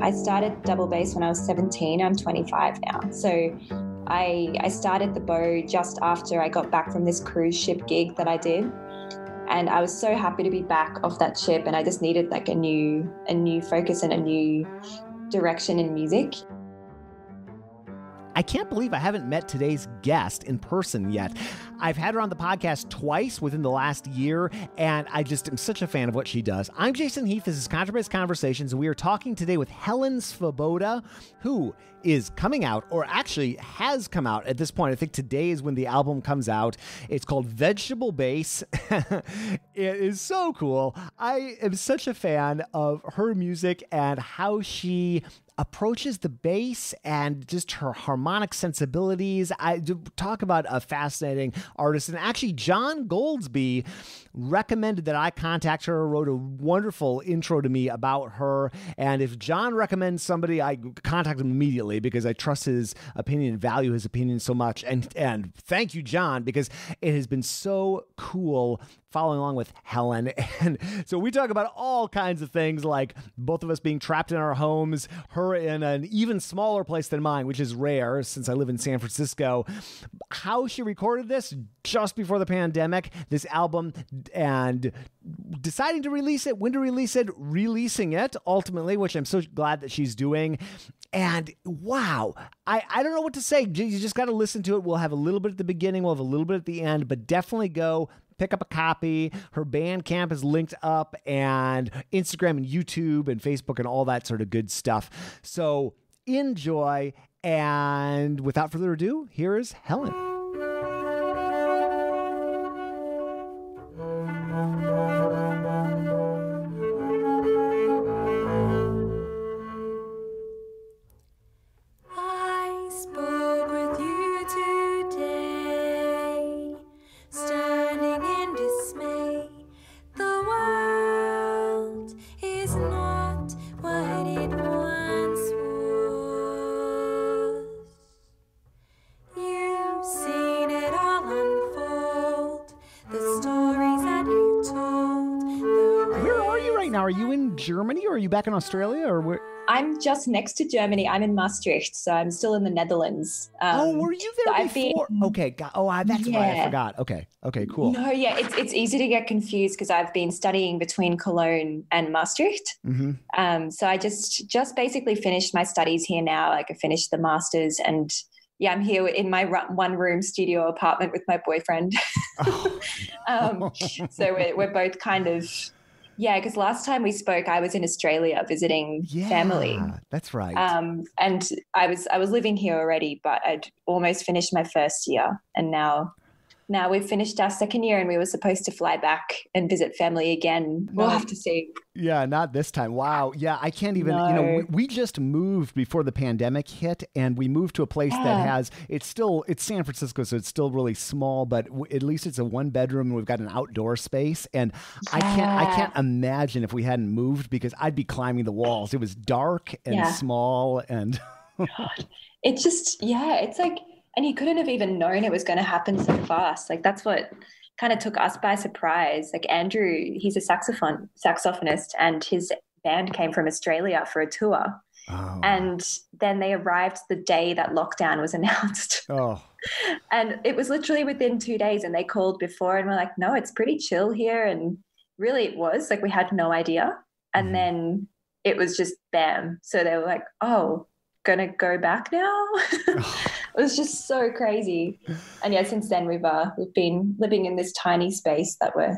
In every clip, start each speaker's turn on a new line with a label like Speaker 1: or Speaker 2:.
Speaker 1: I started double bass when I was 17. I'm 25 now. So I started the bow just after I got back from this cruise ship gig that I did. And I was so happy to be back off that ship, and I just needed like a new focus and a new direction in music.
Speaker 2: I can't believe I haven't met today's guest in person yet. I've had her on the podcast twice within the last year, and I just am such a fan of what she does. I'm Jason Heath. This is Contrabass Conversations, and we are talking today with Helen Svoboda, who is coming out, or actually has come out at this point. I think today is when the album comes out. It's called Vegetable Bass. It is so cool. I am such a fan of her music and how she approaches the bass and just her harmonic sensibilities. I talk about a fascinating artist. And actually, John Goldsby recommended that I contact her, wrote a wonderful intro to me about her. And if John recommends somebody, I contact him immediately because I trust his opinion and value his opinion so much. And thank you, John, because it has been so cool following along with Helen. And so we talk about all kinds of things, like both of us being trapped in our homes, her in an even smaller place than mine, which is rare since I live in San Francisco, how she recorded this just before the pandemic, this album, and deciding to release it, when to release it, releasing it ultimately, which I'm so glad that she's doing. And wow, I don't know what to say. You just got to listen to it. We'll have a little bit at the beginning. We'll have a little bit at the end, but definitely go pick up a copy. Her Bandcamp is linked up, and Instagram and YouTube and Facebook and all that sort of good stuff. So enjoy. And without further ado, here is Helen. Are you in Germany, or are you back in Australia, or where?
Speaker 1: I'm just next to Germany. I'm in Maastricht, so I'm still in the Netherlands.
Speaker 2: Were you there before? Okay. That's why I forgot. Okay, cool.
Speaker 1: No, yeah, it's easy to get confused because I've been studying between Cologne and Maastricht. Mm-hmm. So I just basically finished my studies here now. Like I finished the masters, and yeah, I'm here in my one-room studio apartment with my boyfriend. So we're both kind of. Yeah, because last time we spoke, I was in Australia visiting family.
Speaker 2: That's right.
Speaker 1: And I was living here already, but I'd almost finished my first year, and now we've finished our second year, and we were supposed to fly back and visit family again. We'll have to see.
Speaker 2: Yeah, not this time. Wow. Yeah, I can't even, we just moved before the pandemic hit, and we moved to a place that has, it's San Francisco, so it's still really small, but at least it's a one bedroom, and we've got an outdoor space. And I can't imagine if we hadn't moved, because I'd be climbing the walls. It was dark and small, and
Speaker 1: God. It just, it's like, and he couldn't have even known it was going to happen so fast. Like that's what kind of took us by surprise. Like Andrew, he's a saxophonist, and his band came from Australia for a tour. Oh. And then they arrived the day that lockdown was announced. Oh. And it was literally within 2 days, and they called before and were like, no, it's pretty chill here. And really it was like, we had no idea. And then it was just bam. So they were like, oh, gonna go back now. It was just so crazy. And yeah, since then we've been living in this tiny space that we're, I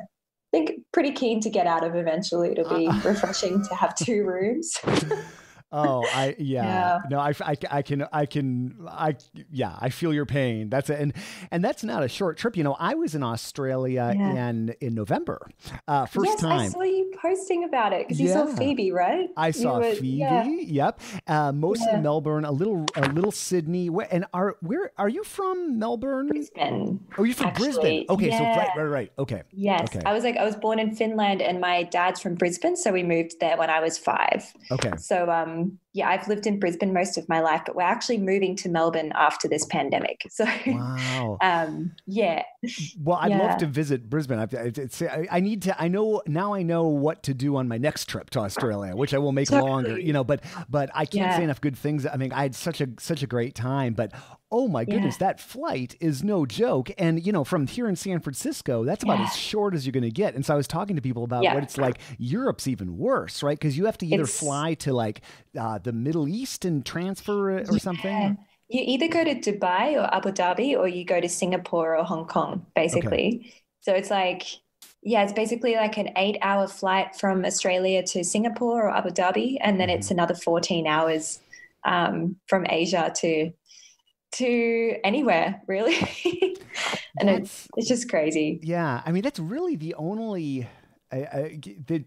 Speaker 1: think, pretty keen to get out of eventually. It'll be refreshing to have 2 rooms.
Speaker 2: No, I feel your pain. That's it. And that's not a short trip. I was in Australia in November, first time.
Speaker 1: I saw you posting about it because you saw Phoebe, right?
Speaker 2: I saw Phoebe. Yeah. Yep. Mostly Melbourne, a little Sydney. Are you from Melbourne?
Speaker 1: Brisbane.
Speaker 2: Oh, you're from Brisbane. Okay. So right. Okay.
Speaker 1: Yes.
Speaker 2: Okay.
Speaker 1: I was born in Finland, and my dad's from Brisbane. So we moved there when I was 5.
Speaker 2: Okay.
Speaker 1: So, yeah, I've lived in Brisbane most of my life, but we're actually moving to Melbourne after this pandemic. So,
Speaker 2: Wow.
Speaker 1: yeah,
Speaker 2: Well, I'd love
Speaker 1: yeah,
Speaker 2: to visit Brisbane. I need to. I know now. I know what to do on my next trip to Australia, which I will make longer.
Speaker 1: totally.
Speaker 2: But I can't say
Speaker 1: Yeah,
Speaker 2: enough good things. I mean, I had such a great time. But oh my goodness,
Speaker 1: yeah,
Speaker 2: that flight is no joke. And from here in San Francisco, that's about
Speaker 1: yeah,
Speaker 2: as short as you're going to get. And so I was talking to people about what
Speaker 1: yeah.
Speaker 2: it's like. Europe's even worse, right? Because you have to either
Speaker 1: It's
Speaker 2: fly to like the Middle East and transfer or
Speaker 1: yeah.
Speaker 2: something.
Speaker 1: You either go to Dubai or Abu Dhabi, or you go to Singapore or Hong Kong,
Speaker 2: Okay.
Speaker 1: basically. So it's like, yeah, it's basically like an 8 hour flight from Australia to Singapore or Abu Dhabi, and then
Speaker 2: Hmm.
Speaker 1: it's another 14 hours from Asia to anywhere, really. And
Speaker 2: That's
Speaker 1: it's just crazy.
Speaker 2: Yeah, I mean that's really the only. That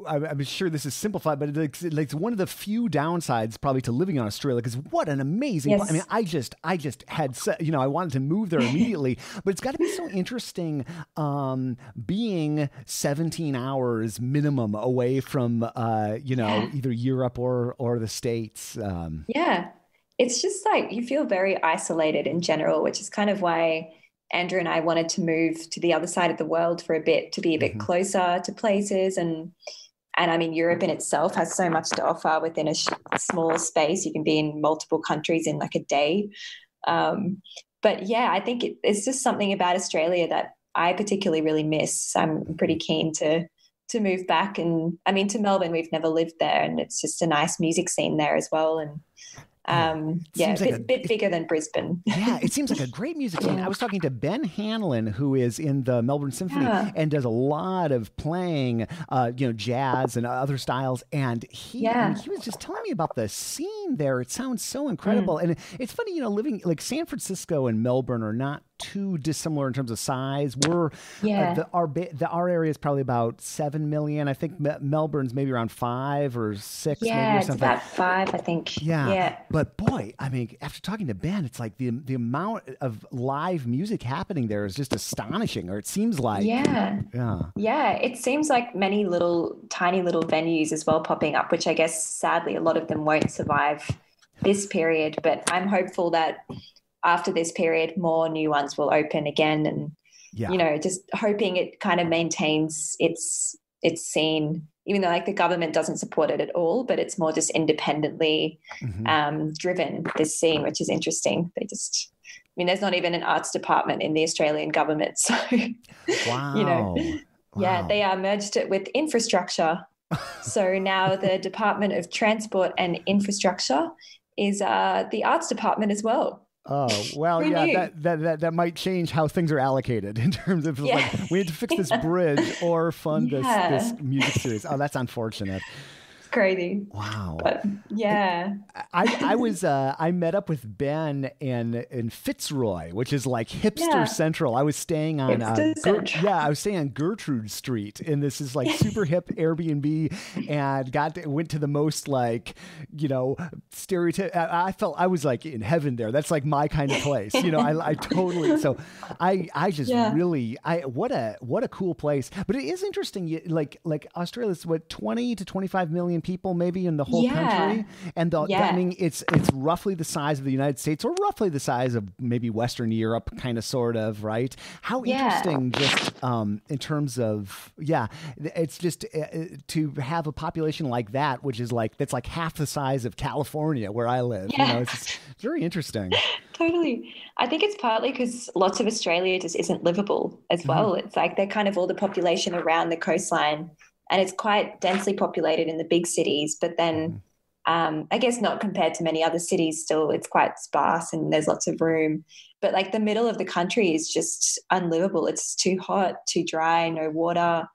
Speaker 2: I'm sure this is simplified, but it's one of the few downsides probably to living in Australia. Because what an amazing! I mean,
Speaker 1: Yes.
Speaker 2: I just had I wanted to move there immediately, but it's got to be so interesting being 17 hours minimum away from
Speaker 1: Yeah.
Speaker 2: either Europe or the States.
Speaker 1: Yeah. It's just like you feel very isolated in general, which is kind of why Andrew and I wanted to move to the other side of the world for a bit to be a bit
Speaker 2: Mhm.
Speaker 1: closer to places. And I mean, Europe in itself has so much to offer within a small space. You can be in multiple countries in like a day. Um, but yeah, I think it's just something about Australia that I particularly really miss. I'm pretty keen to move back, and I mean to Melbourne. We've never lived there, and it's just a nice music scene there as well. And
Speaker 2: Oh, it
Speaker 1: yeah,
Speaker 2: seems
Speaker 1: a
Speaker 2: like
Speaker 1: bit bigger than Brisbane.
Speaker 2: yeah, it seems like a great music scene. I
Speaker 1: Yeah,
Speaker 2: was talking to Ben Hanlon, who is in the Melbourne Symphony
Speaker 1: yeah,
Speaker 2: and does a lot of playing, jazz and other styles. And I mean,
Speaker 1: yeah.
Speaker 2: he was just telling me about the scene there. It sounds so incredible.
Speaker 1: Mm,
Speaker 2: And it's funny, living like San Francisco and Melbourne are not too dissimilar in terms of size. We're
Speaker 1: yeah,
Speaker 2: our area is probably about 7 million. I think Melbourne's maybe around 5 or 6, maybe or
Speaker 1: yeah. It's
Speaker 2: something.
Speaker 1: about five, I think.
Speaker 2: Yeah,
Speaker 1: Yeah,
Speaker 2: but boy, I mean, after talking to Ben, it's like the amount of live music happening there is just astonishing. Or it seems like,
Speaker 1: yeah.
Speaker 2: yeah,
Speaker 1: Yeah, it seems like many little, tiny little venues as well popping up, which I guess sadly a lot of them won't survive this period. But I'm hopeful that after this period, more new ones will open again, and
Speaker 2: yeah,
Speaker 1: just hoping it kind of maintains its scene, even though like the government doesn't support it at all, but it's more just independently
Speaker 2: hmm,
Speaker 1: driven this scene, which is interesting. I mean, there's not even an arts department in the Australian government, so you know,
Speaker 2: wow,
Speaker 1: yeah,
Speaker 2: wow.
Speaker 1: they are merged it with infrastructure. So now the Department of Transport and Infrastructure is the arts department as well.
Speaker 2: Oh, well,
Speaker 1: Who
Speaker 2: yeah,
Speaker 1: knew?
Speaker 2: that might change how things are allocated in terms of
Speaker 1: Yeah,
Speaker 2: like we need to fix this bridge or fund this
Speaker 1: yeah,
Speaker 2: music series. Oh, that's unfortunate.
Speaker 1: it's crazy,
Speaker 2: Wow.
Speaker 1: but yeah,
Speaker 2: I met up with Ben in Fitzroy, which is like hipster
Speaker 1: yeah,
Speaker 2: central. I was staying on
Speaker 1: it's the central.
Speaker 2: I was staying on Gertrude Street, and this is like super hip Airbnb, and went to the most like stereotype. I felt I was like in heaven there. That's like my kind of place. I totally I just
Speaker 1: Yeah,
Speaker 2: really what a cool place. But it is interesting. Like Australia's what 20 to 25 million people maybe in the whole
Speaker 1: yeah,
Speaker 2: country, and I
Speaker 1: yeah,
Speaker 2: mean it's roughly the size of the United States, or roughly the size of maybe Western Europe, kind of sort of, right? How
Speaker 1: yeah,
Speaker 2: interesting, just in terms of it's just to have a population like that, which is like that's like half the size of California where I live.
Speaker 1: yeah.
Speaker 2: It's very interesting.
Speaker 1: Totally. I think it's partly because lots of Australia just isn't livable as
Speaker 2: Hmm.
Speaker 1: well. It's like they're kind of all the population around the coastline, and it's quite densely populated in the big cities. But
Speaker 2: Hmm.
Speaker 1: then, I guess not compared to many other cities, still it's quite sparse and there's lots of room. But like the middle of the country is just unlivable. It's too hot, too dry, no water.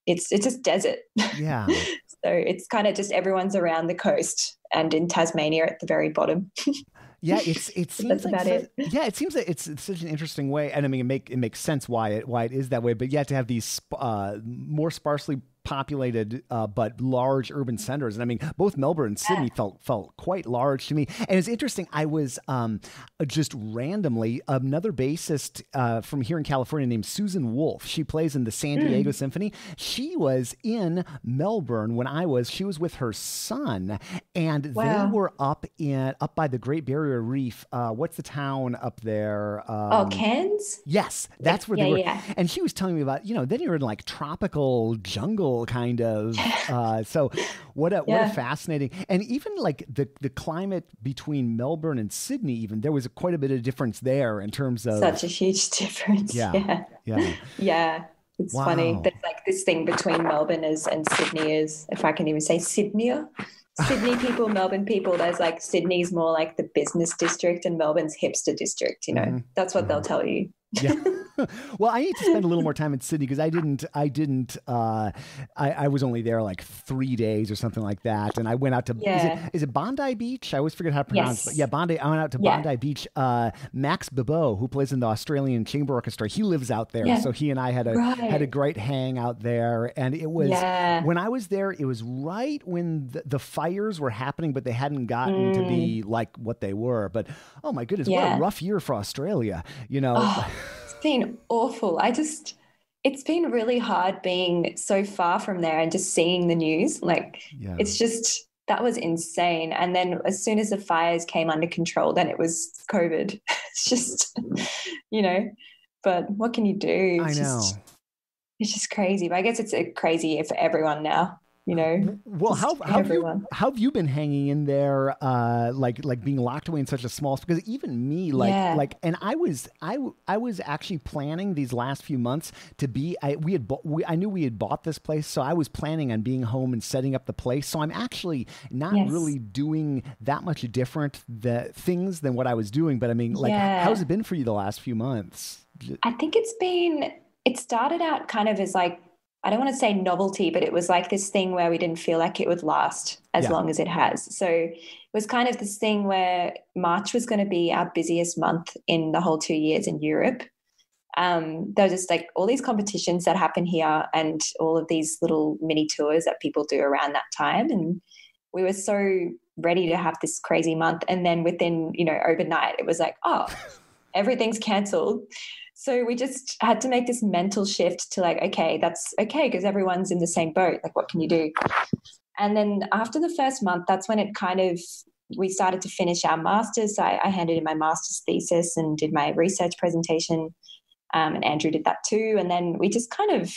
Speaker 1: It's just desert.
Speaker 2: Yeah.
Speaker 1: So it's kind of just everyone's around the coast and in Tasmania at the very bottom.
Speaker 2: Yeah, it
Speaker 1: But
Speaker 2: seems
Speaker 1: that's
Speaker 2: like
Speaker 1: about it.
Speaker 2: it seems that it's such an interesting way, and I mean it makes sense why it is that way. But yeah, to have these more sparsely populated but large urban centers. And I mean, both Melbourne and Sydney felt quite large to me. And it's interesting. I was just randomly another bassist from here in California named Susan Wolf. She plays in the San Diego Symphony. She was in Melbourne when she was with her son, and they were up by the Great Barrier Reef. What's the town up there?
Speaker 1: Cairns?
Speaker 2: Yes, that's where they were. Yeah. And she was telling me about, then you're in like tropical jungle kind of. So what a fascinating, and even like the climate between Melbourne and Sydney, even there was quite a bit of difference there in terms of
Speaker 1: such a huge difference. Yeah. It's funny. There's like this thing between Melbourne and Sydney is, if I can even say Sydney people, Melbourne people, there's like Sydney's more like the business district and Melbourne's hipster district, That's what they'll tell you.
Speaker 2: Yeah. Well, I need to spend a little more time in Sydney because I was only there like 3 days or something like that. And I went out to, is it Bondi Beach? I always forget how to pronounce it. But yeah, Bondi. I went out to Bondi Beach. Max Bebo, who plays in the Australian Chamber Orchestra, he lives out there. Yeah. So he and I had a great hang out there. And it was, when I was there, it was right when the fires were happening, but they hadn't gotten to be like what they were. But oh my goodness, what a rough year for Australia,
Speaker 1: It's been awful. It's been really hard being so far from there and just seeing the news. It's just, that was insane. And then as soon as the fires came under control, then it was COVID. It's just, but what can you do? It's just crazy. But I guess it's crazy for everyone now.
Speaker 2: Well, how have you been hanging in there, like being locked away in such a small space? Because even me, and I was actually planning these last few months to be. I knew we had bought this place, so I was planning on being home and setting up the place. So I'm actually not really doing that much different things than what I was doing. But I mean, how's it been for you the last few months?
Speaker 1: I think it started out kind of as like, I don't want to say novelty, but it was like this thing where we didn't feel like it would last as long as it has. So it was kind of this thing where March was going to be our busiest month in the whole 2 years in Europe. There were just like all these competitions that happen here and all of these little mini tours that people do around that time. And we were so ready to have this crazy month. And then within, overnight, it was like, everything's cancelled. So we just had to make this mental shift to like, okay, that's okay because everyone's in the same boat. Like, what can you do? And then after the first month, that's when we started to finish our master's. So I handed in my master's thesis and did my research presentation, and Andrew did that too. And then we just kind of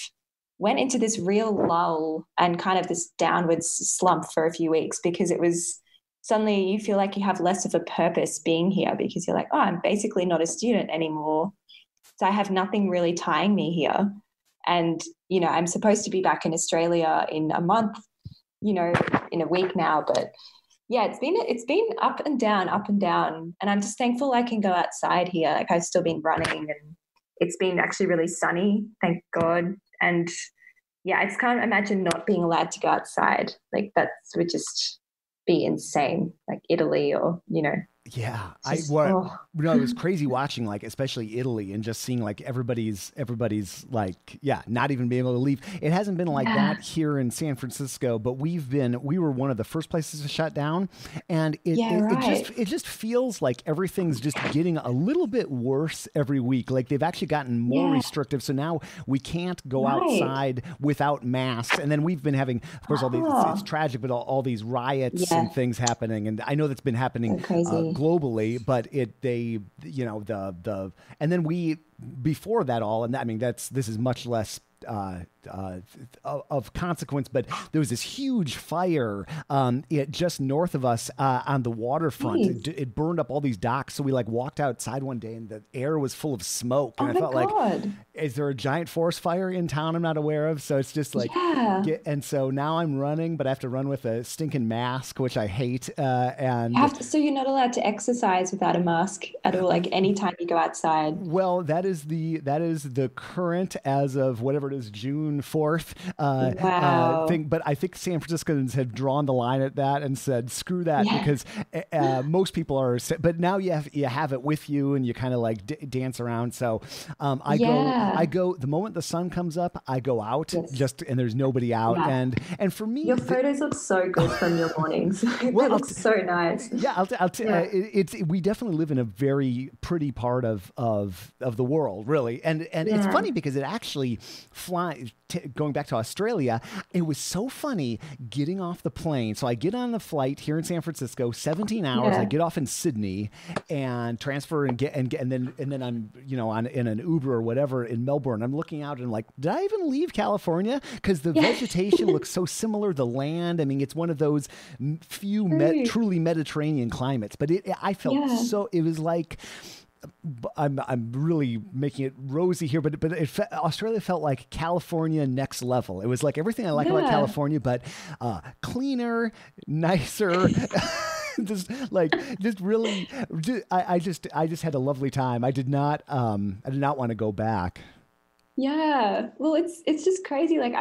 Speaker 1: went into this real lull and kind of this downwards slump for a few weeks because it was suddenly you feel like you have less of a purpose being here because you're like, I'm basically not a student anymore. So I have nothing really tying me here. And, I'm supposed to be back in Australia in a month, in a week now. But yeah, it's been up and down. And I'm just thankful I can go outside here. Like I've still been running and it's been actually really sunny, thank God. And yeah, I just can't imagine not being allowed to go outside. Like that would just be insane, like Italy or,
Speaker 2: Yeah, it was crazy watching, like, especially Italy and just seeing like everybody's like, not even being able to leave. It hasn't been like that here in San Francisco, but we were one of the first places to shut down. And it just feels like everything's just getting a little bit worse every week. Like they've actually gotten more restrictive. So now we can't go outside without masks. And then we've been having, of course, all these, it's tragic, but all these riots and things happening. And I know that's been happening globally, but and then before that all, and I mean, this is much less of consequence, but there was this huge fire just north of us on the waterfront. It burned up all these docks. So we walked outside one day and the air was full of smoke. And I thought like, is there a giant forest fire in town I'm not aware of? So it's just like, and so now I'm running, but I have to run with a stinking mask, which I hate.
Speaker 1: So you're not allowed to exercise without a mask at all, like anytime you go outside.
Speaker 2: Well, that is the current as of whatever it Florida's June 4th
Speaker 1: Wow.
Speaker 2: thing. But I think San Franciscans have drawn the line at that and said, screw that,
Speaker 1: Yeah.
Speaker 2: because most people are, but now you have it with you and you kind of like dance around. So
Speaker 1: Yeah.
Speaker 2: I go, the moment the sun comes up, I go out
Speaker 1: Yes.
Speaker 2: and there's nobody out.
Speaker 1: Yeah.
Speaker 2: And for me,
Speaker 1: Your photos look so good from your mornings. They
Speaker 2: well,
Speaker 1: look so nice.
Speaker 2: yeah,
Speaker 1: Yeah.
Speaker 2: we definitely live in a very pretty part of the world, really, and it's
Speaker 1: Yeah.
Speaker 2: funny because it actually going back to Australia, it was so funny getting off the plane. So I get on the flight here in San Francisco, 17 hours. I
Speaker 1: Yeah.
Speaker 2: get off in Sydney and transfer and then I'm in an Uber or whatever in Melbourne. I'm looking out and I'm like, did I even leave California? Because the
Speaker 1: Yeah.
Speaker 2: vegetation looks so similar. The land, I mean, it's one of those few
Speaker 1: True.
Speaker 2: truly Mediterranean climates. But I felt
Speaker 1: Yeah.
Speaker 2: so. It was like. I'm really making it rosy here, but Australia felt like California next level. It was like everything I like about
Speaker 1: Yeah.
Speaker 2: California, but cleaner, nicer. just really, I just had a lovely time. I did not want to go back.
Speaker 1: Yeah. Well, it's just crazy. Like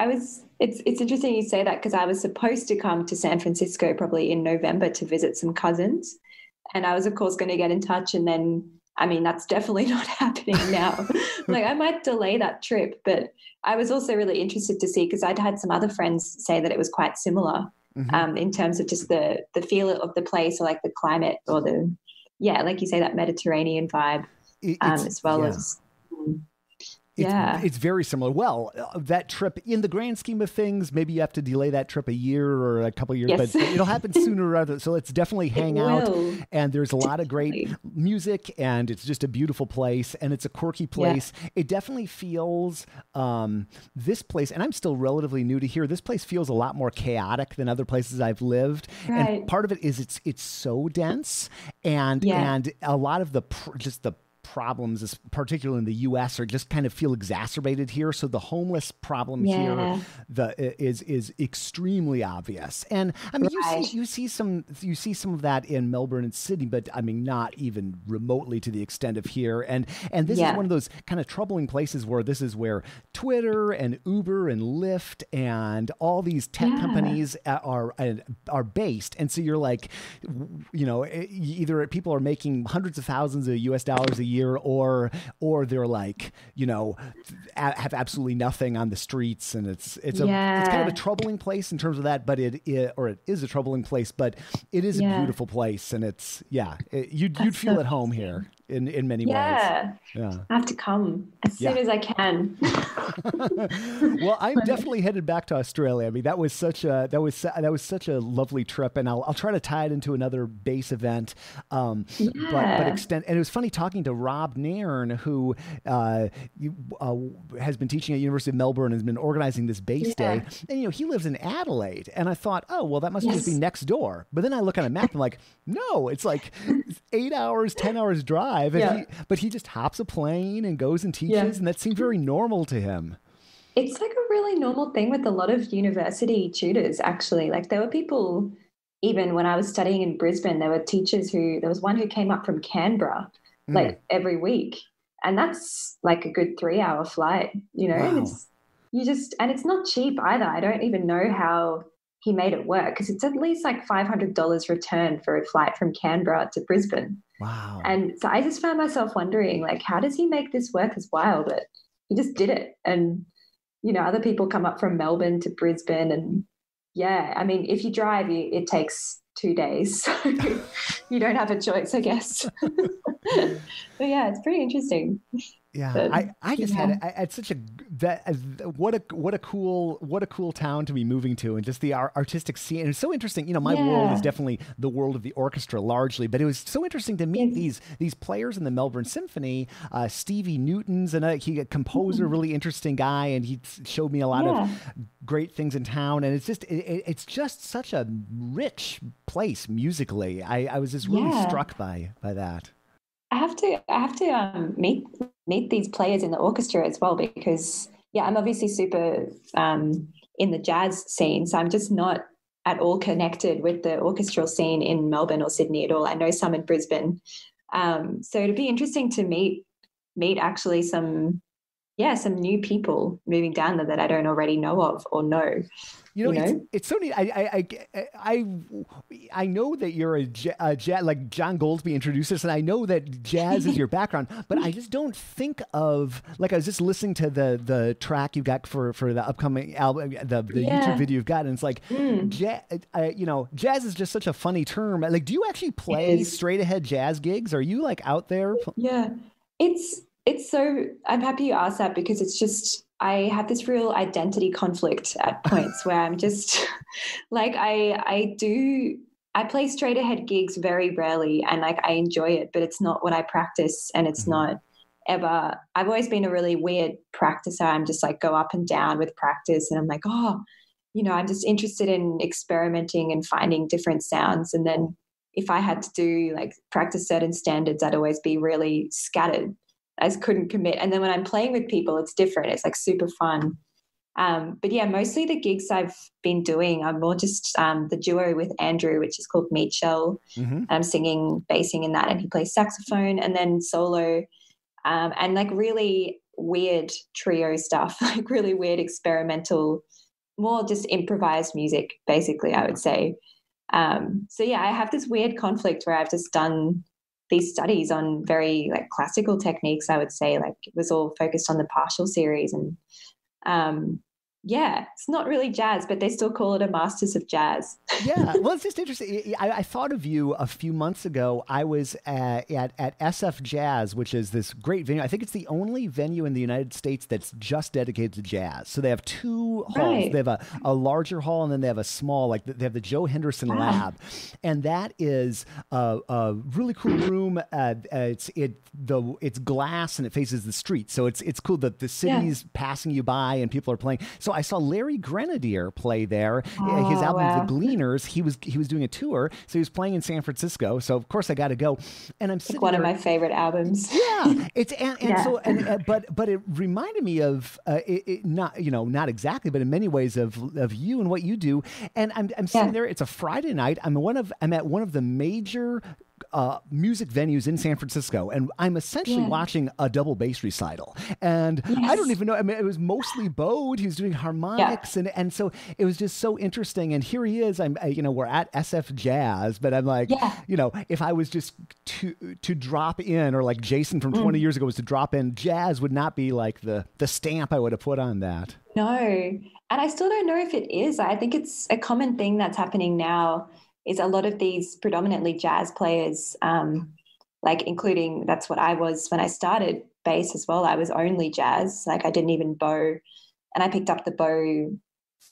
Speaker 1: it's interesting you say that because I was supposed to come to San Francisco probably in November to visit some cousins. And I was, of course, going to get in touch. And then, I mean, that's definitely not happening now. Like, I might delay that trip. But I was also really interested to see because I'd had some other friends say that it was quite similar
Speaker 2: Hmm.
Speaker 1: in terms of just the feel of the place or like the climate or yeah, like you say, that Mediterranean vibe
Speaker 2: It's
Speaker 1: as well
Speaker 2: yeah.
Speaker 1: as, yeah.
Speaker 2: It's very similar. Well, that trip, in the grand scheme of things, maybe you have to delay that trip a year or a couple of years,
Speaker 1: Yes,
Speaker 2: but it'll happen sooner or rather. So let's definitely
Speaker 1: it
Speaker 2: hang out.
Speaker 1: will.
Speaker 2: And there's a lot of great
Speaker 1: Definitely.
Speaker 2: music, and it's just a beautiful place, and it's a quirky
Speaker 1: Yeah.
Speaker 2: place. It definitely feels this place, and I'm still relatively new to here. This place feels a lot more chaotic than other places I've lived, and
Speaker 1: Right.
Speaker 2: part of it is it's so dense, and
Speaker 1: Yeah.
Speaker 2: a lot of just the problems, particularly in the U.S., are just kind of feel exacerbated here. So the homeless problem here,
Speaker 1: Yeah.
Speaker 2: is extremely obvious. And I mean,
Speaker 1: Right.
Speaker 2: you see some of that in Melbourne and Sydney, but I mean, not even remotely to the extent of here. And this is
Speaker 1: Yeah.
Speaker 2: one of those kind of troubling places where this is where Twitter and Uber and Lyft and all these tech
Speaker 1: Yeah.
Speaker 2: companies are based. And so you're like, either people are making hundreds of thousands of US dollars a year, or they're like, have absolutely nothing on the streets. And it's kind of
Speaker 1: Yeah.
Speaker 2: a troubling place in terms of that, but it is a troubling place, but it is a
Speaker 1: Yeah.
Speaker 2: beautiful place. And you'd
Speaker 1: That's
Speaker 2: feel
Speaker 1: so
Speaker 2: at home
Speaker 1: interesting.
Speaker 2: here in many ways.
Speaker 1: Yeah.
Speaker 2: Yeah.
Speaker 1: I have to come as soon
Speaker 2: Yeah.
Speaker 1: as I can.
Speaker 2: Well, I'm definitely headed back to Australia. I mean, that was such a lovely trip, and I'll try to tie it into another base event. But
Speaker 1: Yeah.
Speaker 2: extend. And it was funny talking to Rob Nairn, who has been teaching at University of Melbourne and has been organizing this base day.
Speaker 1: Yeah.
Speaker 2: And he lives in Adelaide, and I thought, oh well, that must just be
Speaker 1: Yes.
Speaker 2: next door. But then I look on a map, and I'm like, no, it's like 8 hours, 10 hours drive. And
Speaker 1: Yeah.
Speaker 2: but he just hops a plane and goes and teaches,
Speaker 1: Yeah.
Speaker 2: and that seemed very normal to him.
Speaker 1: It's like a really normal thing with a lot of university tutors, actually. Like there were people, even when I was studying in Brisbane, there were teachers there was one who came up from Canberra
Speaker 2: Mm.
Speaker 1: like every week. And that's like a good 3 hour flight, and
Speaker 2: Wow.
Speaker 1: and it's not cheap either. I don't even know how he made it work because it's at least like $500 return for a flight from Canberra to Brisbane.
Speaker 2: Wow.
Speaker 1: And so I just found myself wondering, like, how does he make this work as wild? But he just did it. And, other people come up from Melbourne to Brisbane. And yeah, I mean, if you drive, it takes 2 days. So you don't have a choice, I guess. But yeah, it's pretty interesting.
Speaker 2: Yeah,
Speaker 1: But
Speaker 2: I just
Speaker 1: yeah,
Speaker 2: had such a what a cool town to be moving to, and just the artistic scene. And it's so interesting. My world is
Speaker 1: yeah,
Speaker 2: definitely the world of the orchestra largely, but it was so interesting to meet
Speaker 1: yes.
Speaker 2: these players in the Melbourne Symphony. Stevie Newton's he a composer, really interesting guy, and he showed me a lot
Speaker 1: Yeah,
Speaker 2: of great things in town. And it's just such a rich place musically. I was just really
Speaker 1: yeah.
Speaker 2: struck by that.
Speaker 1: I have to meet these players in the orchestra as well because yeah, I'm obviously super in the jazz scene, so I'm just not at all connected with the orchestral scene in Melbourne or Sydney at all. I know some in Brisbane, so it'd be interesting to meet actually some yeah, some new people moving down there that I don't already know of or know,
Speaker 2: You know,
Speaker 1: you know?
Speaker 2: it's so neat. I know that you're a jazz, like John Goldsby introduced us, and I know that jazz is your background, but I just don't think of, like, I was just listening to the track you've got for the upcoming album, the YouTube
Speaker 1: Yeah.
Speaker 2: video you've got, and it's like,
Speaker 1: Mm,
Speaker 2: jazz, jazz is just such a funny term. Like, do you actually
Speaker 1: it
Speaker 2: play
Speaker 1: is.
Speaker 2: straight ahead jazz gigs? Are you like out there?
Speaker 1: Yeah. It's so I'm happy you asked that because it's just I have this real identity conflict at points where I'm just like I play straight ahead gigs very rarely and like I enjoy it, but it's not what I practice and it's
Speaker 2: Mhm.
Speaker 1: not ever I've always been a really weird practicer. I'm just like go up and down with practice and I'm like, oh, I'm just interested in experimenting and finding different sounds. And then if I had to do like practice certain standards, I'd always be really scattered. I just couldn't commit. And then when I'm playing with people, it's different. It's like super fun. But yeah, mostly the gigs I've been doing, I'm more just the duo with Andrew, which is called Meat Shell.
Speaker 2: Hmm.
Speaker 1: I'm singing, basing in that, and he plays saxophone, and then solo, and like really weird trio stuff, like really weird experimental, more just improvised music, basically, I would say. So yeah, I have this weird conflict where I've just done these studies on very like classical techniques, I would say, like it was all focused on the partial series and um, yeah, it's not really jazz, but they still call it a Masters of Jazz.
Speaker 2: Yeah, well, it's just interesting. I thought of you a few months ago. I was at SF Jazz, which is this great venue. I think it's the only venue in the United States that's just dedicated to jazz. So they have two halls. They
Speaker 1: Right.
Speaker 2: have a larger hall, and then they have a small, like they have the Joe Henderson
Speaker 1: Wow.
Speaker 2: Lab, and that is a really cool room. It's glass and it faces the street, so it's cool that the
Speaker 1: Yeah.
Speaker 2: city's passing you by and people are playing. So I saw Larry Grenadier play there. His
Speaker 1: Oh,
Speaker 2: album The
Speaker 1: wow.
Speaker 2: Gleaners. He was doing a tour, so he was playing in San Francisco. So of course I got to go, and I'm
Speaker 1: Like
Speaker 2: sitting
Speaker 1: one of
Speaker 2: there.
Speaker 1: my favorite albums.
Speaker 2: Yeah, it's and
Speaker 1: Yeah.
Speaker 2: so but it reminded me of not not exactly, but in many ways of you and what you do. And I'm sitting
Speaker 1: Yeah.
Speaker 2: there. It's a Friday night. I'm at one of the major music venues in San Francisco, and I'm essentially
Speaker 1: Yeah.
Speaker 2: watching a double bass recital. And I don't
Speaker 1: Yes.
Speaker 2: even know. I mean, it was mostly bowed. He was doing
Speaker 1: Yeah.
Speaker 2: harmonics, and so it was just so interesting. And here he is. We're at SF Jazz, but I'm like,
Speaker 1: Yeah.
Speaker 2: if I was just to drop in, or like Jason from 20
Speaker 1: Mm.
Speaker 2: years ago was to drop in, jazz would not be like the stamp I would have put on that.
Speaker 1: No. And I still don't know if it is. I think it's a common thing that's happening now is a lot of these predominantly jazz players, like including that's what I was when I started bass as well. I was only jazz. Like I didn't even bow. And I picked up the bow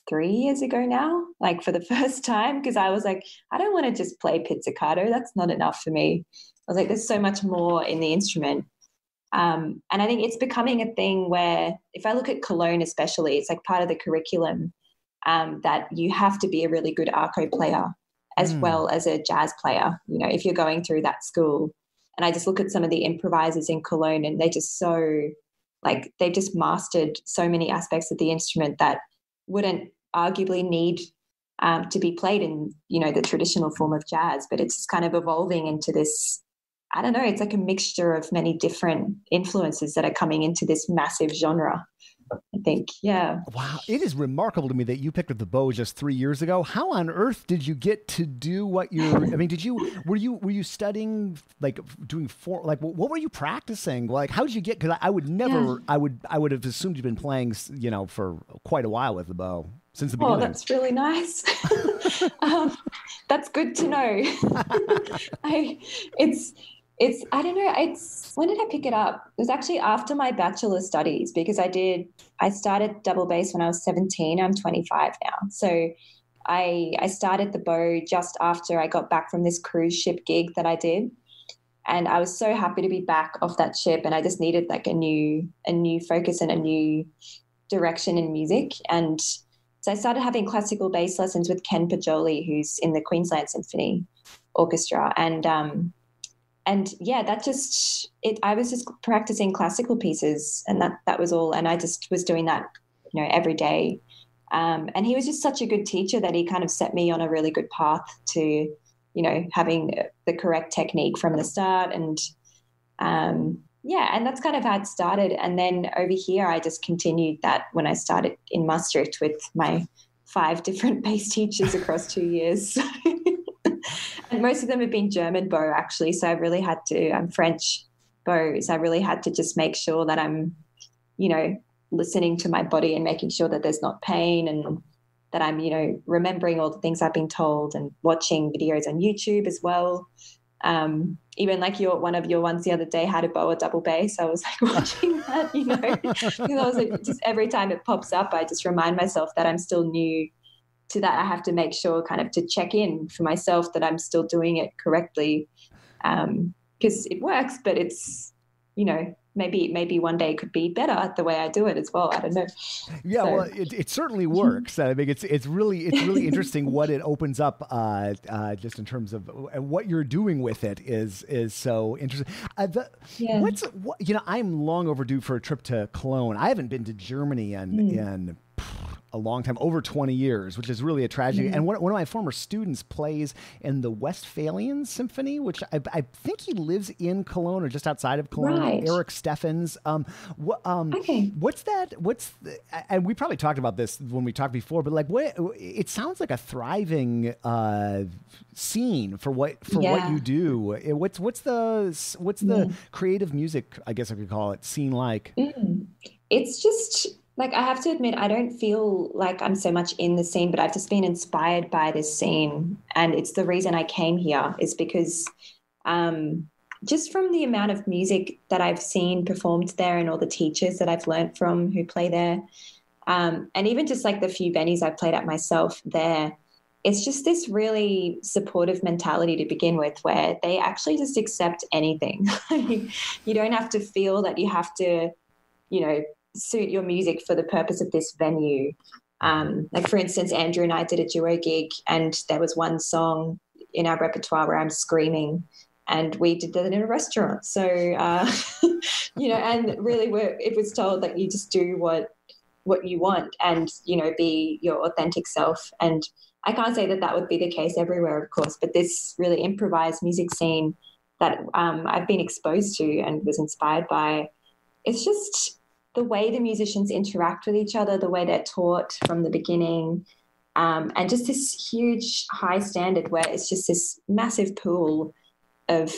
Speaker 1: 3 years ago now, like for the first time, because I was like, I don't want to just play pizzicato. That's not enough for me. I was like, there's so much more in the instrument. And I think it's becoming a thing where, if I look at Cologne especially, it's like part of the curriculum that you have to be a really good arco player as
Speaker 2: Mm.
Speaker 1: well as a jazz player, if you're going through that school. And I just look at some of the improvisers in Cologne and they're just so, like, they've just mastered so many aspects of the instrument that wouldn't arguably need to be played in, the traditional form of jazz, but it's just kind of evolving into this. I don't know, it's like a mixture of many different influences that are coming into this massive genre, I think. Yeah.
Speaker 2: Wow, it is remarkable to me that you picked up the bow just 3 years ago. How on earth did you get to do what you're? I mean, were you studying, like doing like what were you practicing? Like, how did you get? Because I would
Speaker 1: Yeah.
Speaker 2: never, I would have assumed you've been playing, for quite a while with the bow since the
Speaker 1: Oh,
Speaker 2: beginning.
Speaker 1: that's really nice. um, that's good to know. I, it's, I don't know. When did I pick it up? It was actually after my bachelor studies because I started double bass when I was 17. I'm 25 now. So I started the bow just after I got back from this cruise ship gig that I did. And I was so happy to be back off that ship. And I just needed like a new focus and a new direction in music. And so I started having classical bass lessons with Ken Pajoli, who's in the Queensland Symphony Orchestra. And yeah, that just it. I was just practicing classical pieces, and that was all. And I just was doing that, every day. And he was just such a good teacher that he kind of set me on a really good path to, having the correct technique from the start. And yeah, and that's kind of how it started. And then over here, I just continued that when I started in Maastricht with my 5 different bass teachers across 2 years. And most of them have been German bow, actually. So I really had to, I'm French bows. I really had to just make sure that I'm, you know, listening to my body and making sure that there's not pain, and that I'm, you know, remembering all the things I've been told, and watching videos on YouTube as well. Even like one of your ones the other day, how to bow a double bass. I was like watching that, you know, because I was like, just every time it pops up, I just remind myself that I'm still new to that. I have to make sure kind of to check in for myself that I'm still doing it correctly. Because it works, but it's, you know, maybe one day it could be better the way I do it as well. I don't know.
Speaker 2: Yeah,
Speaker 1: So,
Speaker 2: well, it certainly works. I mean, it's really interesting what it opens up, just in terms of what you're doing with it is so interesting.
Speaker 1: yeah.
Speaker 2: You know, I'm long overdue for a trip to Cologne. I haven't been to Germany in a long time, over 20 years, which is really a tragedy. And one of my former students plays in the Westphalian Symphony, which I think he lives in Cologne or just outside of Cologne.
Speaker 1: Right.
Speaker 2: Eric Steffens.
Speaker 1: Okay.
Speaker 2: What's that? And we probably talked about this when we talked before, but like, it sounds like a thriving scene for what you do. What's the creative music, I guess I could call it, scene like?
Speaker 1: It's just like, I have to admit, I don't feel like I'm so much in the scene, but I've just been inspired by this scene. And it's the reason I came here, is because just from the amount of music that I've seen performed there, and all the teachers that I've learned from who play there, and even just like the few venues I've played at myself there, it's just this really supportive mentality to begin with, where they actually just accept anything. You don't have to feel that you have to, you know, suit your music for the purpose of this venue. Like, for instance, Andrew and I did a duo gig, and there was one song in our repertoire where I'm screaming, and we did that in a restaurant. So, you know, and really it was told that you just do what you want, and, you know, be your authentic self. And I can't say that that would be the case everywhere, of course, but this really improvised music scene that I've been exposed to and was inspired by, it's just the way the musicians interact with each other, the way they're taught from the beginning, and just this huge high standard where it's just this massive pool of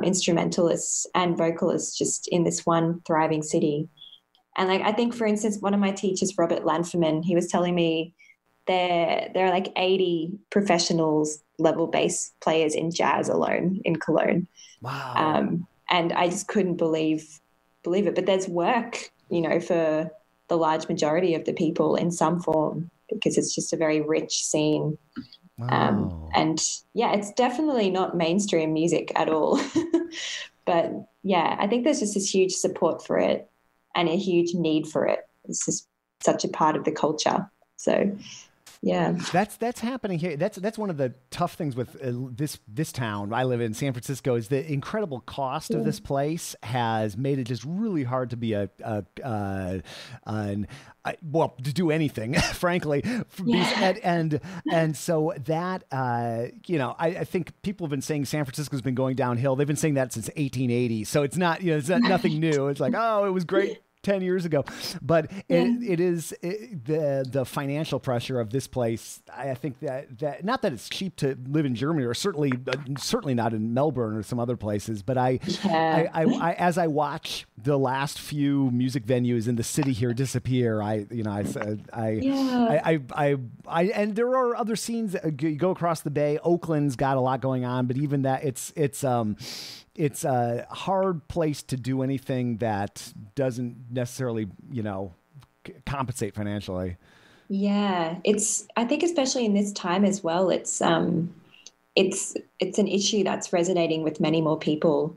Speaker 1: instrumentalists and vocalists just in this one thriving city. And like, I think, for instance, one of my teachers, Robert Lanferman, he was telling me there are like 80 professionals level bass players in jazz alone in Cologne.
Speaker 2: Wow.
Speaker 1: And I just couldn't believe it. But there's work, you know, for the large majority of the people in some form, because it's just a very rich scene.
Speaker 2: Wow.
Speaker 1: And yeah, it's definitely not mainstream music at all. But yeah, I think there's just this huge support for it and a huge need for it. It's just such a part of the culture. So yeah,
Speaker 2: that's happening here. That's one of the tough things with this town I live in, San Francisco, is the incredible cost of this place has made it just really hard to be well, to do anything, frankly. And so that you know, I think people have been saying San Francisco's been going downhill. They've been saying that since 1880. So it's not, you know, it's not nothing new. It's like, oh, it was great 10 years ago, but it is the financial pressure of this place. I think that not that it's cheap to live in Germany, or certainly not in Melbourne or some other places, but I as I watch the last few music venues in the city here disappear, and there are other scenes. You go across the bay. Oakland's got a lot going on, but even that, it's a hard place to do anything that doesn't necessarily, you know, compensate financially.
Speaker 1: Yeah, I think especially in this time as well, it's an issue that's resonating with many more people,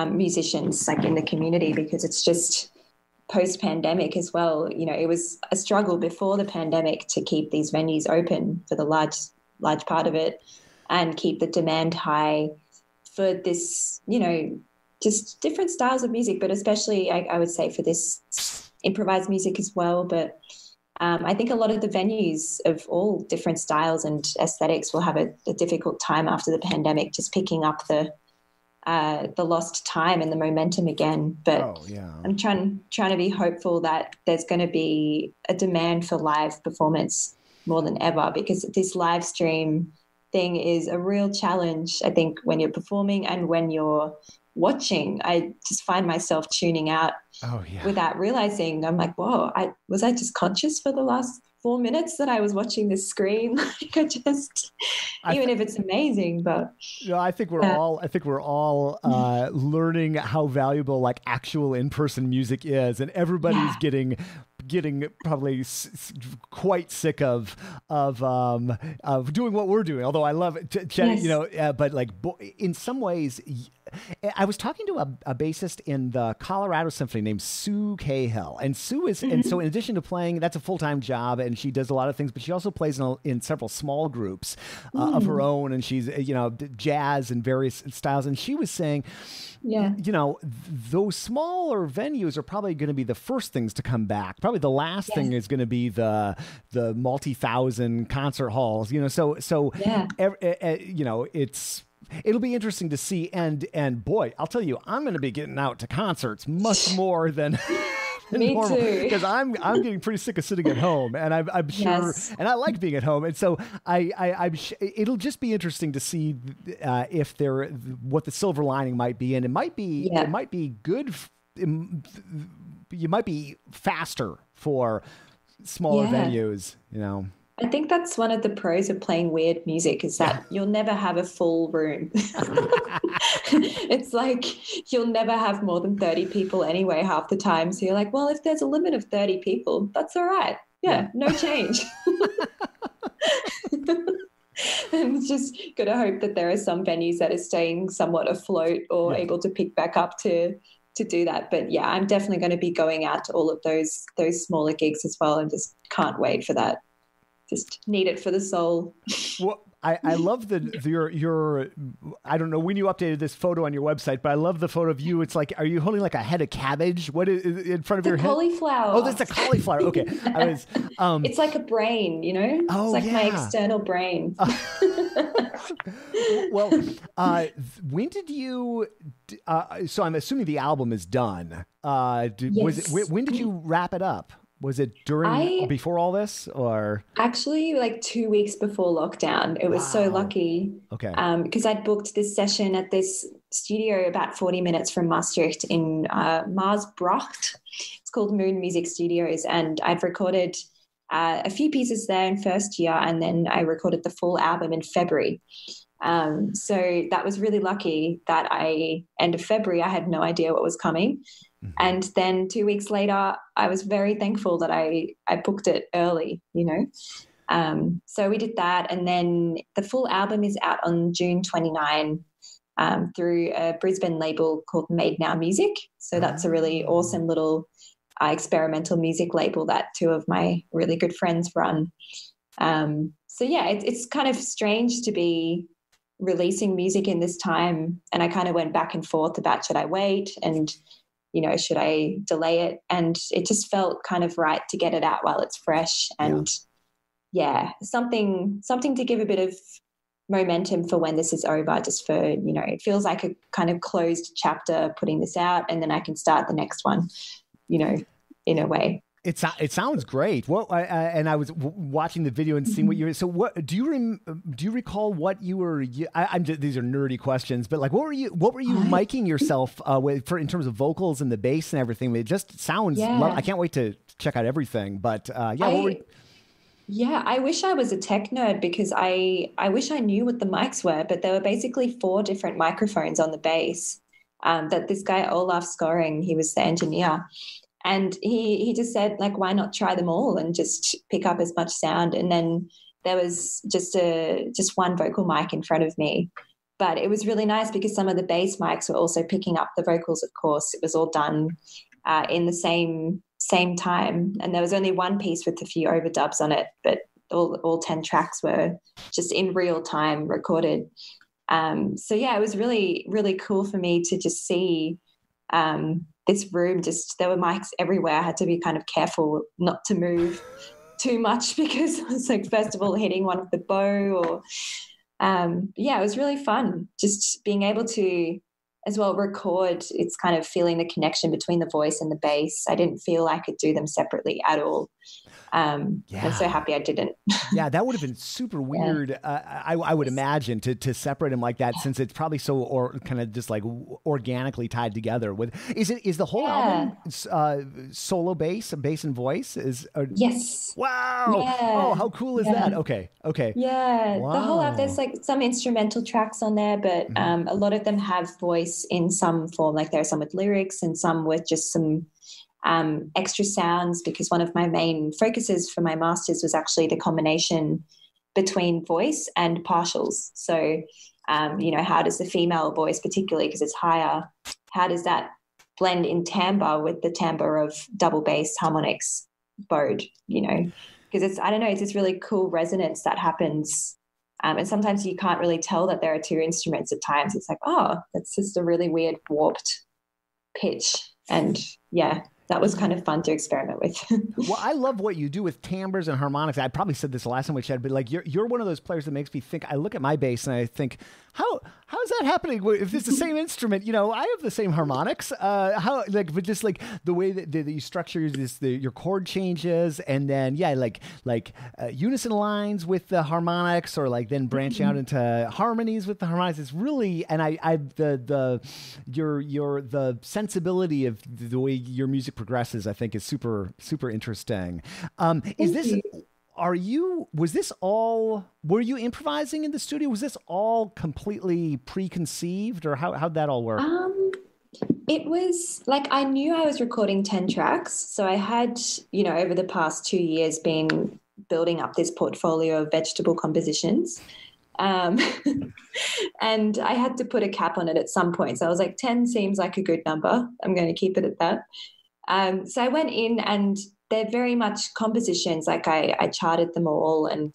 Speaker 1: musicians, like in the community, because it's just post-pandemic as well. You know, it was a struggle before the pandemic to keep these venues open for the large part of it, and keep the demand high for this, you know, just different styles of music, but especially I would say for this improvised music as well. But I think a lot of the venues of all different styles and aesthetics will have a difficult time after the pandemic, just picking up the the lost time and the momentum again. But
Speaker 2: Oh, yeah.
Speaker 1: I'm trying to be hopeful that there's going to be a demand for live performance more than ever, because this live stream thing is a real challenge, I think, when you're performing and when you're watching. I just find myself tuning out
Speaker 2: Oh, yeah.
Speaker 1: without realizing. I'm like, whoa, I just conscious for the last 4 minutes that I was watching this screen? Like, even if it's amazing, but
Speaker 2: I think we're all learning how valuable like actual in-person music is, and everybody's getting probably quite sick of doing what we're doing. Although I love it,
Speaker 1: yes.
Speaker 2: but like in some ways, I was talking to a bassist in the Colorado Symphony named Sue Cahill, and Sue is, and so in addition to playing, that's a full-time job, and she does a lot of things, but she also plays in several small groups of her own, and she's jazz and various styles. And she was saying, those smaller venues are probably going to be the first things to come back. Probably the last thing is going to be the multi-thousand concert halls. It'll be interesting to see. And boy, I'll tell you, I'm going to be getting out to concerts much more than
Speaker 1: Me
Speaker 2: normal,
Speaker 1: too.
Speaker 2: because I'm getting pretty sick of sitting at home, and I'm sure, and I like being at home, and so it'll just be interesting to see what the silver lining might be, and it might be good. You might be faster for smaller venues,
Speaker 1: I think that's one of the pros of playing weird music, is that you'll never have a full room. It's like you'll never have more than 30 people anyway half the time. So you're like, well, if there's a limit of 30 people, that's all right. Yeah. No change. And it's just got to hope that there are some venues that are staying somewhat afloat or able to pick back up to do that. But yeah, I'm definitely going to be going out to all of those smaller gigs as well, and just can't wait for that. Just need it for the soul.
Speaker 2: Well, I love your I don't know when you updated this photo on your website, but I love the photo of you. It's like, are you holding like a head of cabbage? What is in front of your head?
Speaker 1: Cauliflower.
Speaker 2: Oh, that's a cauliflower. Okay.
Speaker 1: It's like a brain,
Speaker 2: Oh,
Speaker 1: it's like my external brain.
Speaker 2: Well, when did you, so I'm assuming the album is done. When did you wrap it up? Was it before all this, or?
Speaker 1: Actually, like 2 weeks before lockdown. It was so lucky.
Speaker 2: Okay.
Speaker 1: Because I'd booked this session at this studio about 40 minutes from Maastricht in Maasbracht. It's called Moon Music Studios. And I'd recorded a few pieces there in first year, and then I recorded the full album in February. So that was really lucky that end of February, I had no idea what was coming. Mm-hmm. And then 2 weeks later, I was very thankful that I booked it early, So we did that. And then the full album is out on June 29 through a Brisbane label called Made Now Music. So that's a really awesome little experimental music label that two of my really good friends run. So yeah, it's kind of strange to be releasing music in this time. And I kind of went back and forth about, should I wait? And should I delay it? And it just felt kind of right to get it out while it's fresh. And something to give a bit of momentum for when this is over, just for, it feels like a kind of closed chapter putting this out, and then I can start the next one, in a way.
Speaker 2: It sounds great. Well, and I was watching the video and seeing what you. So, what do you recall? What you were? These are nerdy questions, but like, what were you miking yourself with in terms of vocals and the bass and everything? It just sounds. I can't wait to check out everything. But
Speaker 1: I wish I was a tech nerd, because I wish I knew what the mics were, but there were basically 4 different microphones on the bass. That this guy Olaf Scoring, he was the engineer. And he just said, like, why not try them all and just pick up as much sound? And then there was just one vocal mic in front of me. But it was really nice because some of the bass mics were also picking up the vocals, of course. It was all done in the same time. And there was only one piece with a few overdubs on it, but all 10 tracks were just in real time recorded. So, yeah, it was really, really cool for me to just see this room. There were mics everywhere. I had to be kind of careful not to move too much, because I was like, first of all, hitting one with the bow, or it was really fun just being able to as well record, it's kind of feeling the connection between the voice and the bass. I didn't feel I could do them separately at all. I'm so happy I didn't.
Speaker 2: Yeah, that would have been super weird. I would imagine to separate them like that, since it's probably so kind of just like organically tied together. Is the whole album solo bass and voice?
Speaker 1: Yes.
Speaker 2: Wow.
Speaker 1: Yeah.
Speaker 2: Oh, how cool is that? Okay.
Speaker 1: Yeah.
Speaker 2: Wow.
Speaker 1: The whole album, there's like some instrumental tracks on there, but a lot of them have voice in some form. Like there are some with lyrics and some with just some extra sounds, because one of my main focuses for my master's was actually the combination between voice and partials. So, how does the female voice, particularly because it's higher, how does that blend in timbre with the timbre of double bass harmonics bowed, because it's this really cool resonance that happens. And sometimes you can't really tell that there are two instruments at times. It's like, oh, that's just a really weird warped pitch. And yeah, that was kind of fun to experiment with.
Speaker 2: Well, I love what you do with timbres and harmonics. I probably said this the last time we chatted, but like you're one of those players that makes me think. I look at my bass and I think, how is that happening? If it's the same instrument, I have the same harmonics. But just like the way that you structure your chord changes, and then unison lines with the harmonics, or like then branching out into harmonies with the harmonics. It's really, and the sensibility of the way your music progresses, I think, is super, super interesting. Were you improvising in the studio? Was this all completely preconceived, or how'd that all work?
Speaker 1: It was like, I knew I was recording 10 tracks. So I had, over the past 2 years been building up this portfolio of vegetable compositions. And I had to put a cap on it at some point. So I was like, 10 seems like a good number. I'm going to keep it at that. So I went in, and they're very much compositions. Like I charted them all, and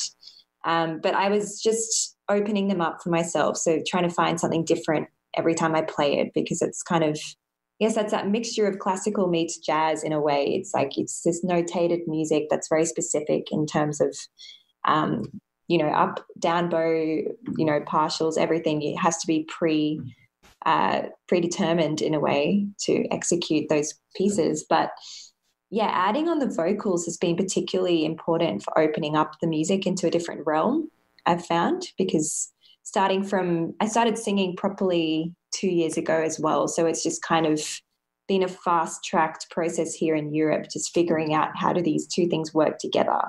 Speaker 1: but I was just opening them up for myself. So trying to find something different every time I play it, because it's kind of, yes, that's that mixture of classical meets jazz in a way. It's like, it's this notated music that's very specific in terms of, up, down bow, partials, everything. It has to be predetermined in a way to execute those pieces. But yeah, adding on the vocals has been particularly important for opening up the music into a different realm, I've found, because I started singing properly 2 years ago as well. So it's just kind of been a fast-tracked process here in Europe, just figuring out how do these two things work together.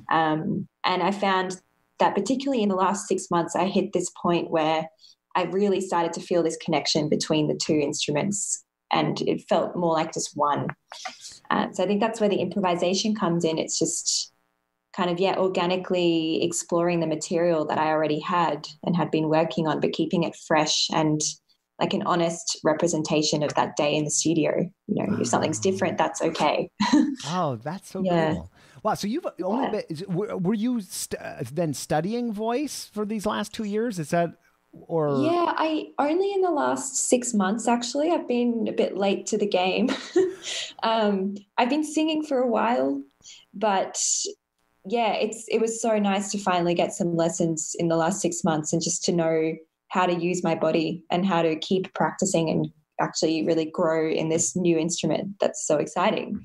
Speaker 1: And I found that particularly in the last 6 months, I hit this point where I really started to feel this connection between the two instruments, and it felt more like just one. So I think that's where the improvisation comes in. It's just kind of, organically exploring the material that I already had and had been working on, but keeping it fresh and like an honest representation of that day in the studio. If something's different, that's okay.
Speaker 2: Oh, that's so cool. Wow. So you've only were you then studying voice for these last 2 years? Is that, or? Yeah,
Speaker 1: I only in the last 6 months, actually. I've been a bit late to the game. I've been singing for a while, but yeah, it was so nice to finally get some lessons in the last 6 months, and just to know how to use my body and how to keep practicing and actually really grow in this new instrument. That's so exciting.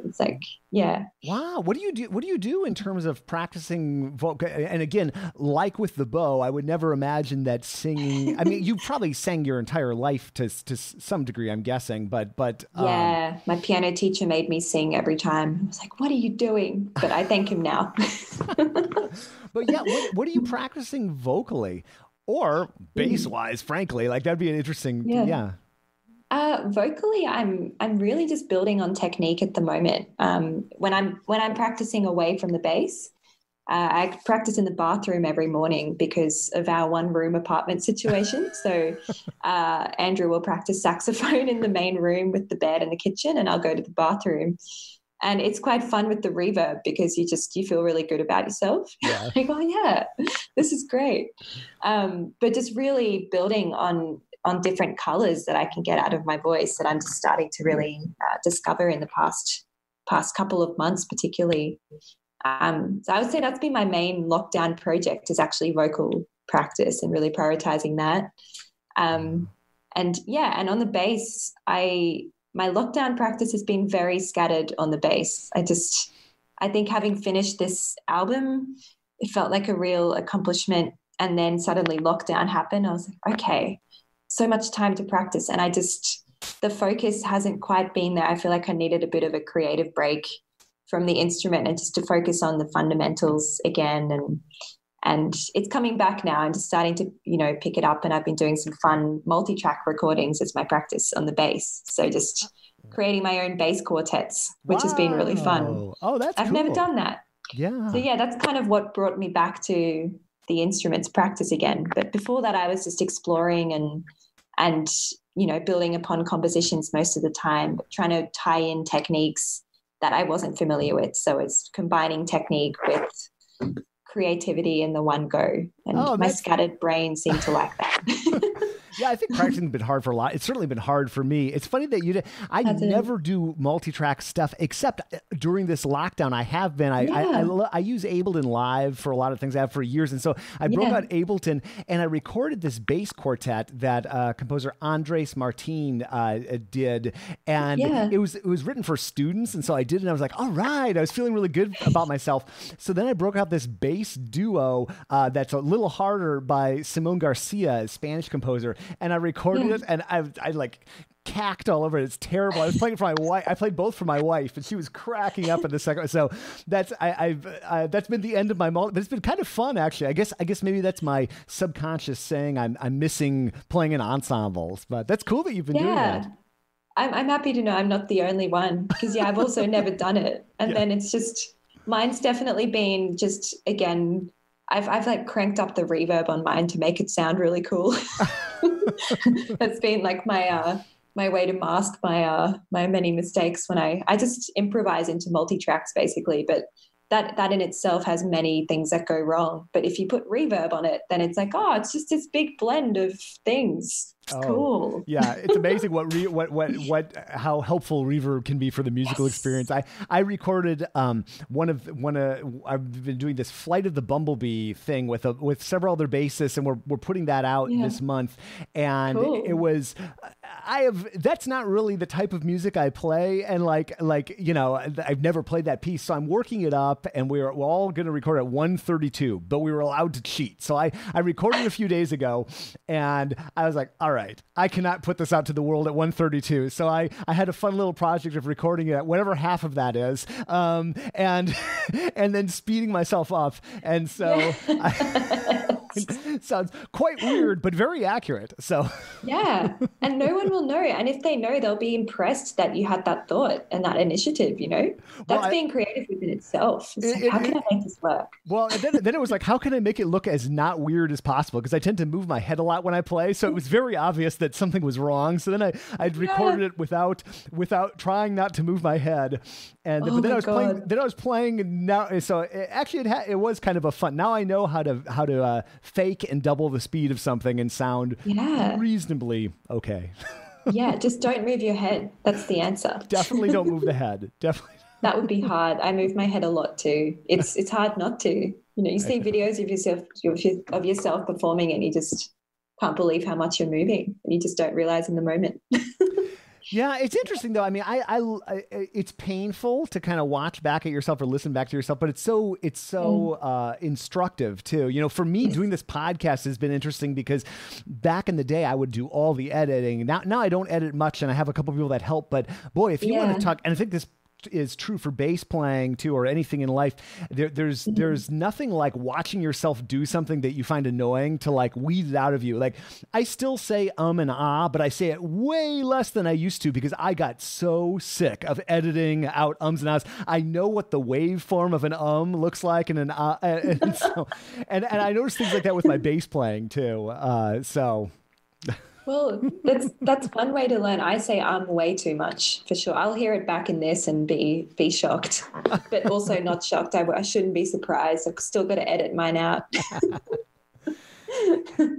Speaker 1: It's like, yeah.
Speaker 2: Wow. What do you do? What do you do in terms of practicing vocal? And again, like with the bow, I would never imagine that singing. I mean, you probably sang your entire life to some degree, I'm guessing. But
Speaker 1: yeah, my piano teacher made me sing every time. I was like, "What are you doing?" But I thank him now.
Speaker 2: But yeah, what are you practicing vocally or bass wise? Frankly, like that'd be an interesting. Yeah.
Speaker 1: Vocally, I'm really just building on technique at the moment. When I'm practicing away from the bass, I practice in the bathroom every morning because of our one-room apartment situation. So Andrew will practice saxophone in the main room with the bed and the kitchen, and I'll go to the bathroom. And it's quite fun with the reverb because you feel really good about yourself.
Speaker 2: Yeah.
Speaker 1: Like, oh yeah, this is great. But just really building on different colors that I can get out of my voice that I'm just starting to really discover in the past couple of months, particularly. So I would say that's been my main lockdown project, is actually vocal practice and really prioritizing that. And on the bass, my lockdown practice has been very scattered on the bass. I think having finished this album, it felt like a real accomplishment. And then suddenly lockdown happened. I was like, okay, so much time to practice. And the focus hasn't quite been there. I feel like I needed a bit of a creative break from the instrument and just to focus on the fundamentals again. And it's coming back now. I'm just starting to, pick it up, and I've been doing some fun multi-track recordings as my practice on the bass. So just creating my own bass quartets, which has been really fun.
Speaker 2: Oh, that's
Speaker 1: I've
Speaker 2: cool.
Speaker 1: never done that.
Speaker 2: Yeah.
Speaker 1: So yeah, that's kind of what brought me back to the instruments practice again. But before that, I was just exploring and building upon compositions most of the time, but trying to tie in techniques that I wasn't familiar with. So it's combining technique with creativity in the one go. And my scattered brain seemed to like that.
Speaker 2: Yeah, I think practicing has been hard for a lot. It's certainly been hard for me. It's funny that you did. I never do multi-track stuff except during this lockdown. I have been. I use Ableton Live for a lot of things. I have for years, and so I broke out Ableton and I recorded this bass quartet that composer Andres Martin did, and it was written for students, and so I did it. And I was like, all right, I was feeling really good about myself. So then I broke out this bass duo that's a little harder by Simon Garcia, a Spanish composer. And I recorded it, and I like cacked all over it. It's terrible. I was playing for my wife. I played both for my wife, and she was cracking up in the second. So that's that's been the end of my moment. But it's been kind of fun, actually. I guess maybe that's my subconscious saying I'm missing playing in ensembles. But that's cool that you've been doing that.
Speaker 1: I'm happy to know I'm not the only one, because I've also never done it. And then it's just mine's definitely been just again. I've like cranked up the reverb on mine to make it sound really cool. That's been like my way to mask my many mistakes when I just improvise into multi-tracks basically. But that in itself has many things that go wrong. But if you put reverb on it, then it's like, oh, it's just this big blend of things. It's cool.
Speaker 2: Yeah, it's amazing how helpful reverb can be for the musical experience. I recorded I've been doing this Flight of the Bumblebee thing with several other bassists, and we're putting that out this month. And it was that's not really the type of music I play, and I've never played that piece, so I'm working it up, and we're all going to record at 132, but we were allowed to cheat. So I recorded a few days ago, and I was like, all right, I cannot put this out to the world at 132. So I had a fun little project of recording it at whatever half of that is, and then speeding myself up. And so it sounds quite weird, but very accurate. So
Speaker 1: yeah, and no one will know. And if they know, they'll be impressed that you had that thought and that initiative, That's being creative within itself. It's like, how can I make this work?
Speaker 2: Well, then it was like, how can I make it look as not weird as possible? Because I tend to move my head a lot when I play. So it was very obvious that something was wrong. So then I'd recorded it without trying not to move my head. And but then I was playing now. So it was kind of a fun. Now I know how to fake and double the speed of something and sound reasonably okay.
Speaker 1: Yeah, just don't move your head. That's the answer.
Speaker 2: Definitely don't move the head. Definitely.
Speaker 1: That would be hard. I move my head a lot too. It's hard not to. You see videos of yourself performing, and you just can't believe how much you're moving, and you just don't realize in the moment.
Speaker 2: Yeah, it's interesting though. I mean, it's painful to kind of watch back at yourself or listen back to yourself, but it's so instructive too. For me, doing this podcast has been interesting because back in the day, I would do all the editing. Now I don't edit much, and I have a couple people that help. But boy, if you want to talk, and I think this is true for bass playing too, or anything in life. There's nothing like watching yourself do something that you find annoying to like weed it out of you. Like I still say and ah, but I say it way less than I used to because I got so sick of editing out ums and ahs. I know what the waveform of an looks like and an ah, and I notice things like that with my bass playing too.
Speaker 1: Well, that's one way to learn. I say way too much for sure. I'll hear it back in this and be shocked, but also not shocked. I shouldn't be surprised. I've still got to edit mine out.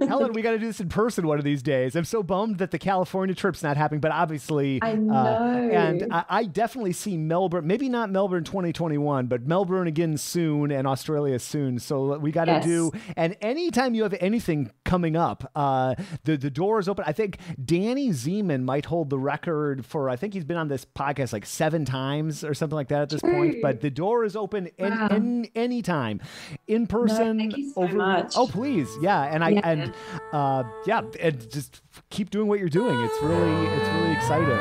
Speaker 2: Helen, we got to do this in person one of these days. I'm so bummed that the California trip's not happening, but obviously,
Speaker 1: I know.
Speaker 2: And I definitely see Melbourne, maybe not Melbourne 2021, but Melbourne again soon and Australia soon. So we got to do, and anytime you have anything coming up. The door is open. I think Danny Zeman might hold the record for, I think he's been on this podcast like 7 times or something like that at this point, but the door is open anytime, in person.
Speaker 1: No, thank you so much.
Speaker 2: Oh, please. Yeah. And and just keep doing what you're doing. It's really exciting.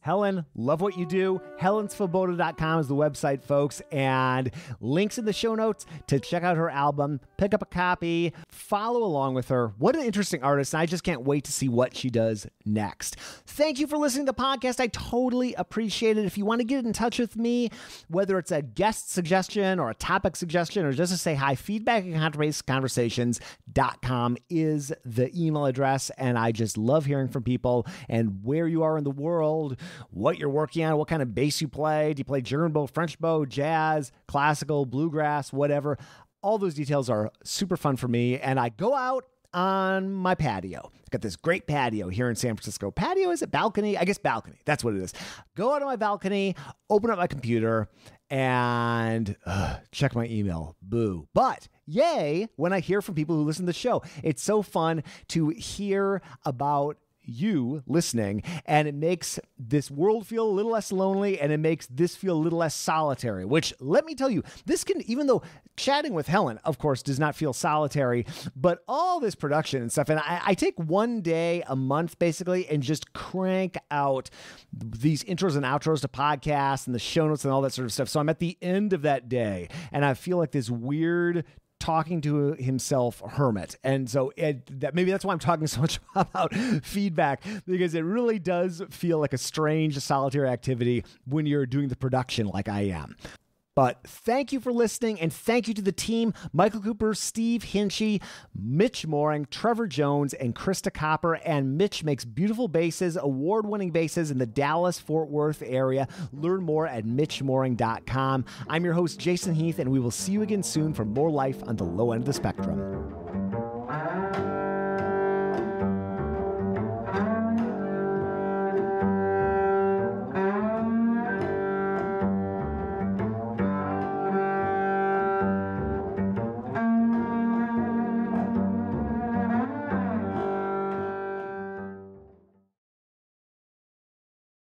Speaker 2: Helen, love what you do. HelenSvoboda.com is the website, folks, and links in the show notes to check out her album. Pick up a copy, follow along with her. What an interesting artist, and I just can't wait to see what she does next. Thank you for listening to the podcast. I totally appreciate it. If you want to get in touch with me, whether it's a guest suggestion or a topic suggestion or just to say hi, feedback at contrabassconversations.com is the email address, and I just love hearing from people and where you are in the world, what you're working on, what kind of bass you play. Do you play German bow, French bow, jazz, classical, bluegrass, whatever? All those details are super fun for me. And I go out on my patio. I've got this great patio here in San Francisco. Patio, is it balcony? I guess balcony. That's what it is. Go out on my balcony, open up my computer, and check my email. Boo. But yay when I hear from people who listen to the show. It's so fun to hear about you listening, and it makes this world feel a little less lonely, and it makes this feel a little less solitary, which, let me tell you, this can, even though chatting with Helen, of course, does not feel solitary, but all this production and stuff, and I take one day a month basically and just crank out these intros and outros to podcasts and the show notes and all that sort of stuff. So I'm at the end of that day and I feel like this weird talking to himself hermit. And so maybe that's why I'm talking so much about feedback, because it really does feel like a strange solitary activity when you're doing the production like I am. But thank you for listening, and thank you to the team, Michael Cooper, Steve Hinchy, Mitch Mooring, Trevor Jones, and Krista Copper. And Mitch makes beautiful basses, award-winning basses in the Dallas-Fort Worth area. Learn more at mitchmooring.com. I'm your host, Jason Heath, and we will see you again soon for more life on the low end of the spectrum.